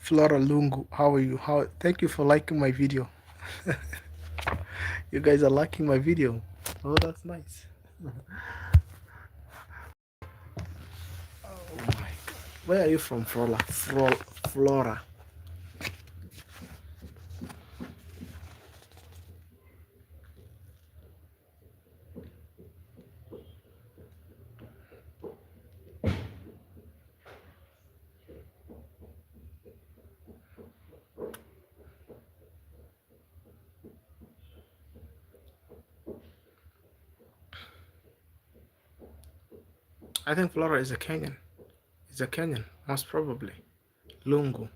Flora Lungu, how are you? How? Thank you for liking my video. You guys are liking my video. Oh, that's nice. Oh my God. Where are you from, Flora? Flora. I think Flora is a Kenyan. It's a Kenyan, most probably. Lungu.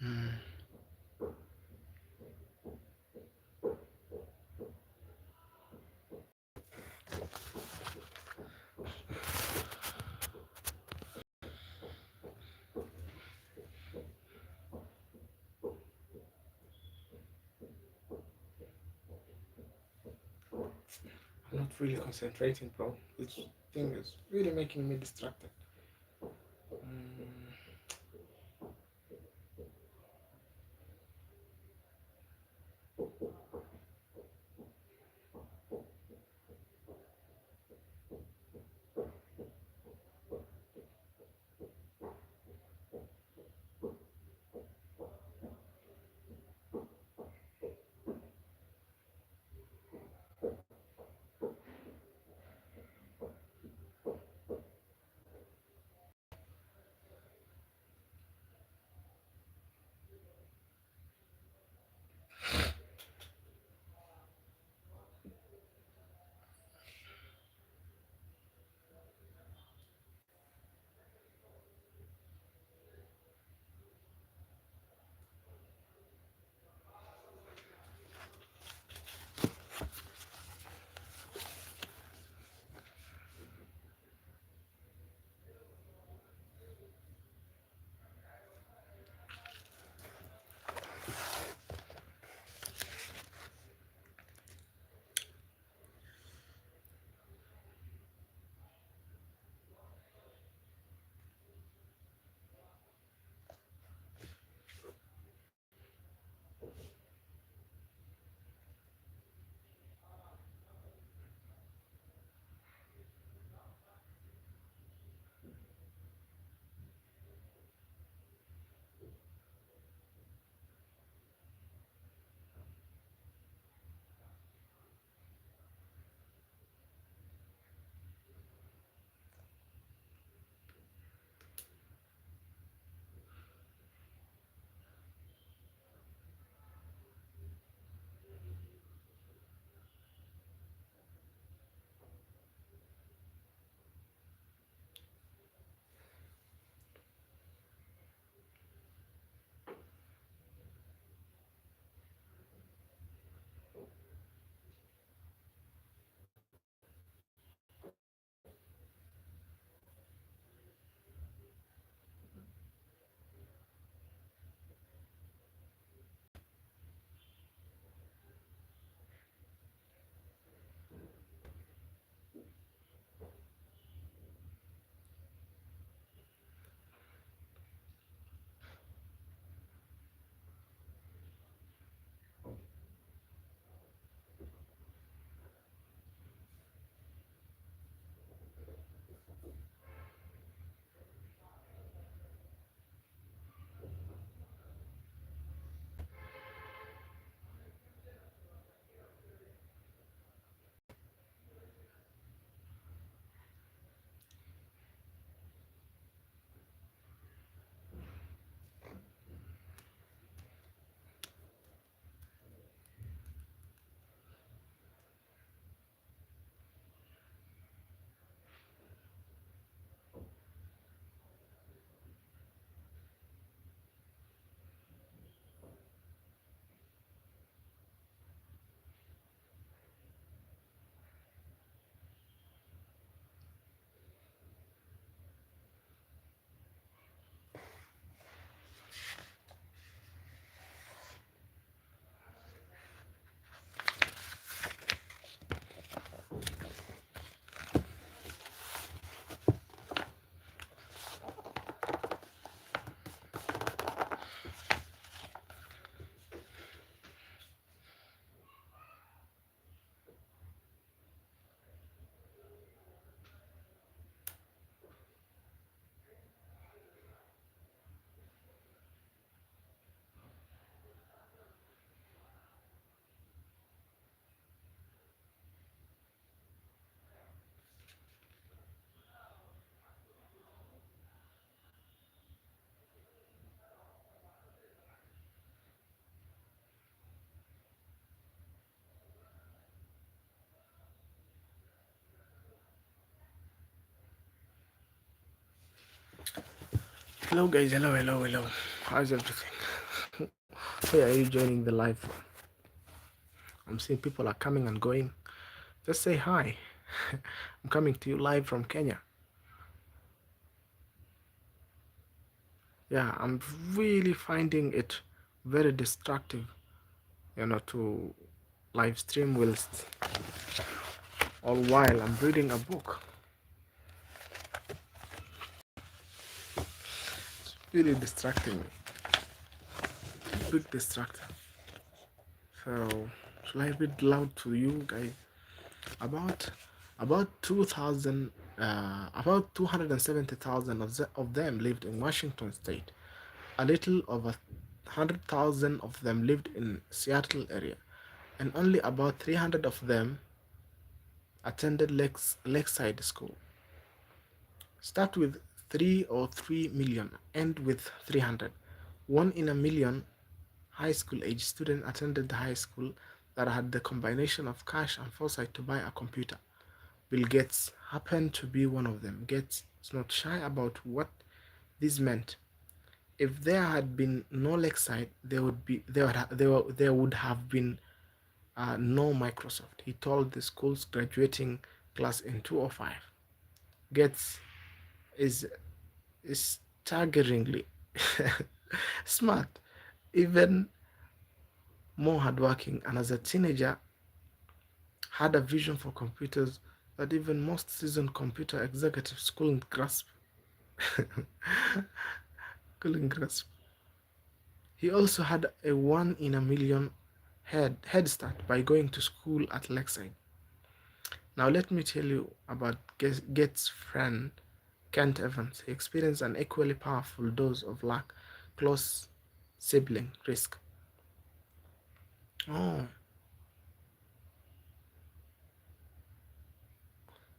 Mm. I'm not really concentrating, bro. This thing is really making me distracted. Mm. Hello guys, hello. How's everything? Where are you joining the live from? I'm seeing people are coming and going. Just say hi. I'm coming to you live from Kenya. Yeah, I'm really finding it very destructive, to live stream whilst all while I'm reading a book. It's really distracting me. Big distractor. So shall I read loud to you guys? About about 2000 about 270,000 of them lived in Washington state. A little over 100,000 of them lived in Seattle area, and only about 300 of them attended Lakeside School. Start with 3 million, end with 300. 1 in a million high school age student attended the high school that had the combination of cash and foresight to buy a computer. Bill Gates happened to be one of them. Gates is not shy about what this meant. If there had been no Lakeside, there would have been no Microsoft. He told the school's graduating class in 2005. Gates is staggeringly smart, even more hardworking, and as a teenager had a vision for computers that even most seasoned computer executives couldn't grasp. couldn't grasp. He also had a 1 in a million head start by going to school at Lakeside. Now let me tell you about Gates' friend Kent Evans. He experienced an equally powerful dose of luck, close sibling risk. Oh,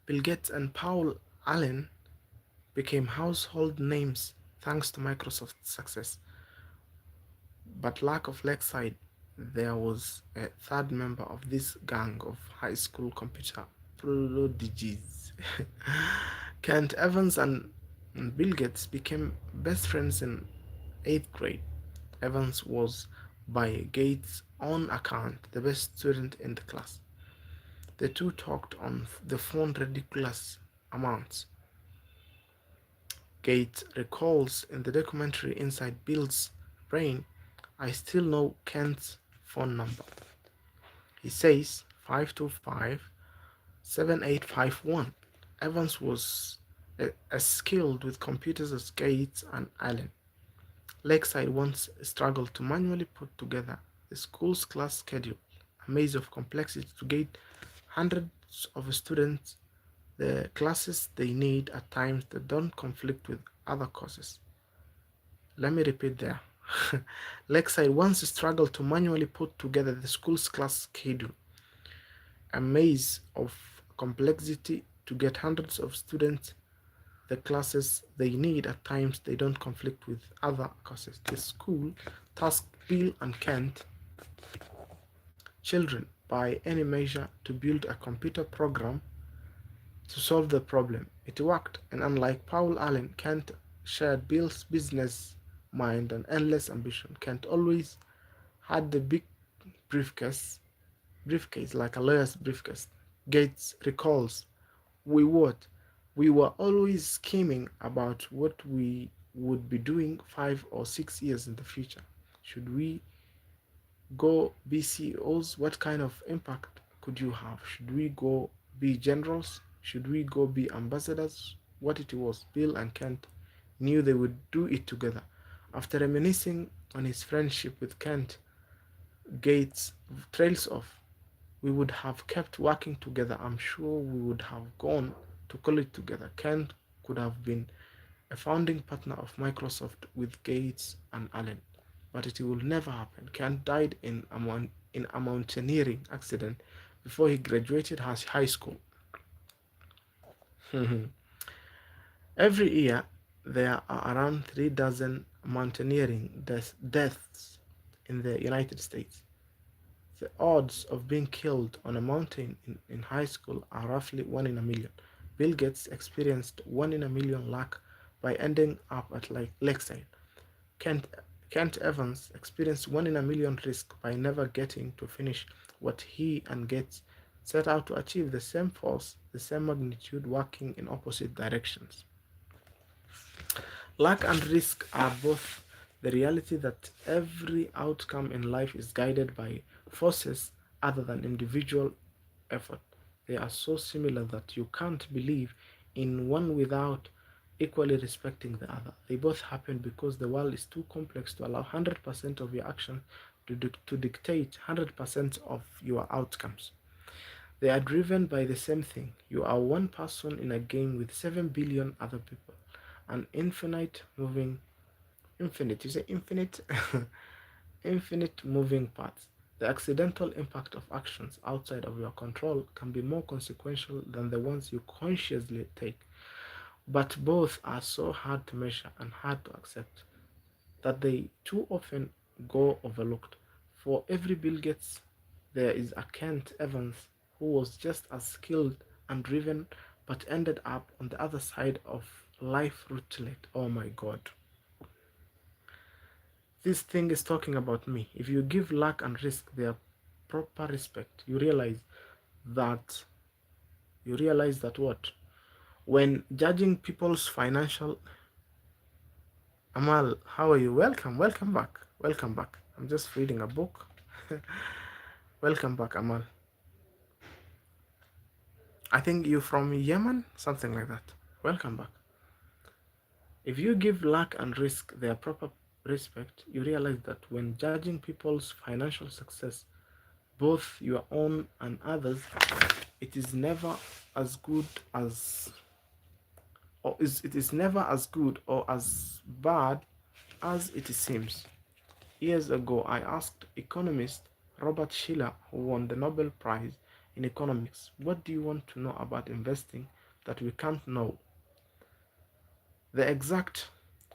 Bill Gates and Paul Allen became household names thanks to Microsoft's success. But lack of Lakeside, there was a third member of this gang of high school computer prodigies. Kent Evans and Bill Gates became best friends in 8th grade. Evans was, by Gates' own account, the best student in the class. The two talked on the phone ridiculous amounts. Gates recalls in the documentary Inside Bill's Brain, I still know Kent's phone number. He says 525 7851. Evans was as skilled with computers as Gates and Allen. Lakeside once struggled to manually put together the school's class schedule, a maze of complexity to get hundreds of students the classes they need at times that don't conflict with other courses. Let me repeat there. Lakeside once struggled to manually put together the school's class schedule, a maze of complexity to get hundreds of students the classes they need at times they don't conflict with other courses. The school tasked Bill and Kent, children by any measure, to build a computer program to solve the problem. It worked, and unlike Paul Allen, Kent shared Bill's business mind and endless ambition. Kent always had the big briefcase like a lawyer's briefcase. Gates recalls, we what? We were always scheming about what we would be doing 5 or 6 years in the future. Should we go be CEOs? What kind of impact could you have? Should we go be generals? Should we go be ambassadors? What it was, Bill and Kent knew they would do it together. After reminiscing on his friendship with Kent, Gates trails off. We would have kept working together. I'm sure we would have gone to college together. Kent could have been a founding partner of Microsoft with Gates and Allen, but it will never happen. Kent died in a mountaineering accident before he graduated high school. Every year, there are around 3 dozen mountaineering deaths in the United States. The odds of being killed on a mountain in high school are roughly 1 in a million. Bill Gates experienced 1 in a million luck by ending up at like Lakeside. Kent, Kent Evans experienced one in a million risk by never getting to finish what he and Gates set out to achieve, the same force, the same magnitude, working in opposite directions. Luck and risk are both the reality that every outcome in life is guided by forces other than individual effort. They are so similar that you can't believe in one without equally respecting the other. They both happen because the world is too complex to allow 100% of your actions to dictate 100% of your outcomes. They are driven by the same thing. You are one person in a game with 7 billion other people. An infinite, you say infinite? Infinite moving parts. The accidental impact of actions outside of your control can be more consequential than the ones you consciously take. But both are so hard to measure and hard to accept that they too often go overlooked. For every Bill Gates, there is a Kent Evans who was just as skilled and driven but ended up on the other side of life roulette. Oh my god. This thing is talking about me. If you give luck and risk their proper respect, that you realize that what? When judging people's financial Amal, how are you? Welcome back. Welcome back. I'm just reading a book. Welcome back, Amal. I think you're from Yemen, something like that. Welcome back. If you give luck and risk their proper respect, you realize that when judging people's financial success, both your own and others, it is never as good as it is never as good or as bad as it seems. Years ago, I asked economist Robert Shiller, who won the Nobel Prize in economics, what do you want to know about investing that we can't know? The exact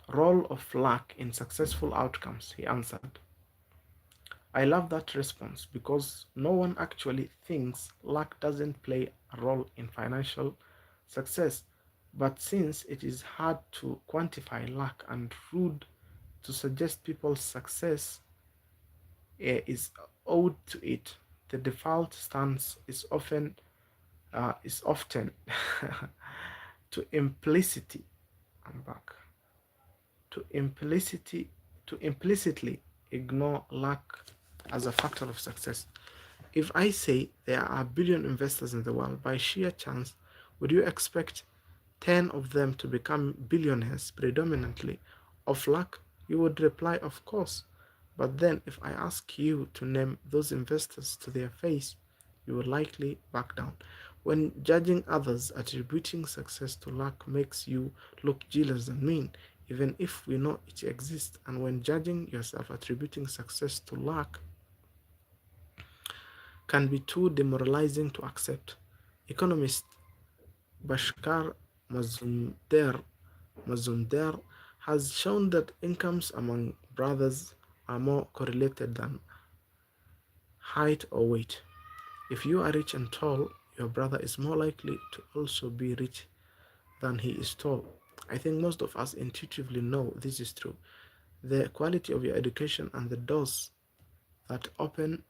role of luck in successful outcomes, he answered. I love that response because no one actually thinks luck doesn't play a role in financial success. But since it is hard to quantify luck and rude to suggest people's success is owed to it, the default stance is often to implicity. I'm back. To implicity to implicitly ignore luck as a factor of success. If I say there are a billion investors in the world, by sheer chance, would you expect 10 of them to become billionaires predominantly of luck? You would reply, of course. But then, if I ask you to name those investors to their face, you will likely back down. When judging others, attributing success to luck makes you look jealous and mean, even if we know it exists. And when judging yourself, attributing success to luck can be too demoralizing to accept. Economist Bashkar Mazumder has shown that incomes among brothers are more correlated than height or weight. If you are rich and tall, your brother is more likely to also be rich than he is tall. I think most of us intuitively know this is true. The quality of your education and that open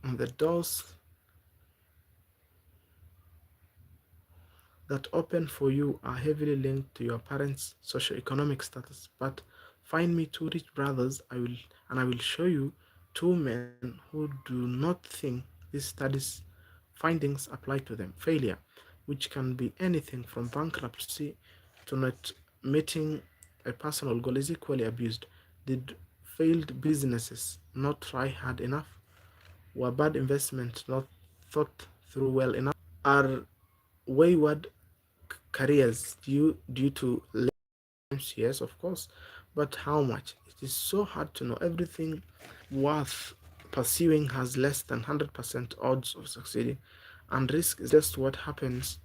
the doors that open for you are heavily linked to your parents' socioeconomic status. But find me two rich brothers, I will show you two men who do not think these studies findings apply to them. Failure, which can be anything from bankruptcy to not meeting a personal goal, is equally abused. Did failed businesses not try hard enough? Were bad investments not thought through well enough? Are wayward careers due to times? Yes, of course. But how much? It is so hard to know. Everything worth pursuing has less than 100% odds of succeeding, and risk is just what happens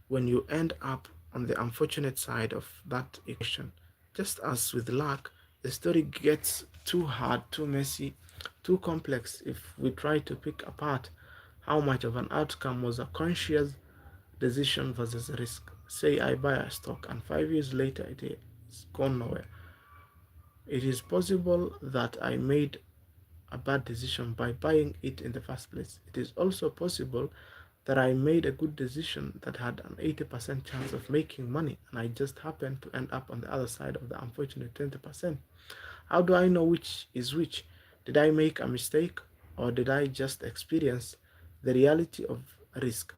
when you end up on the unfortunate side of that equation. Just as with luck, the story gets too hard, too messy, too complex if we try to pick apart how much of an outcome was a conscious decision versus risk. Say I buy a stock and 5 years later it is gone nowhere. It is possible that I made a bad decision by buying it in the first place. It is also possible that I made a good decision that had an 80% chance of making money and I just happened to end up on the other side of the unfortunate 20%. How do I know which is which? Did I make a mistake or did I just experience the reality of risk?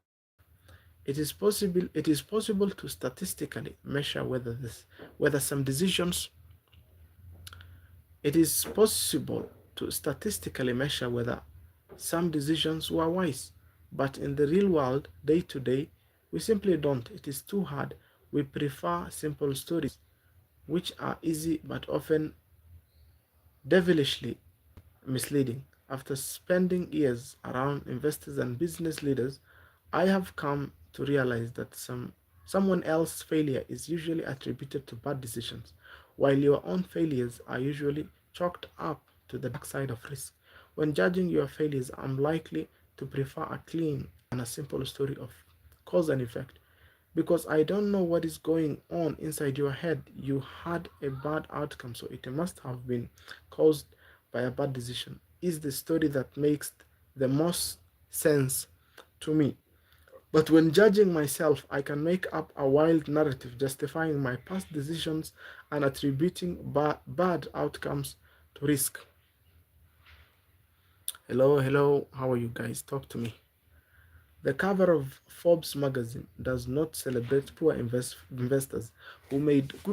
It is possible to statistically measure whether some decisions it is possible to statistically measure whether some decisions were wise, but in the real world, day to day, we simply don't. It is too hard. We prefer simple stories, which are easy but often devilishly misleading. After spending years around investors and business leaders, I have come to realize that someone else's failure is usually attributed to bad decisions, while your own failures are usually chalked up to the dark side of risk. When judging your failures, I'm likely to prefer a clean and a simple story of cause and effect because I don't know what is going on inside your head. You had a bad outcome, so it must have been caused by a bad decision. Is the story that makes the most sense to me. But when judging myself, I can make up a wild narrative justifying my past decisions and attributing bad outcomes to risk. Hello, hello, how are you guys? Talk to me. The cover of Forbes magazine does not celebrate poor investors who made good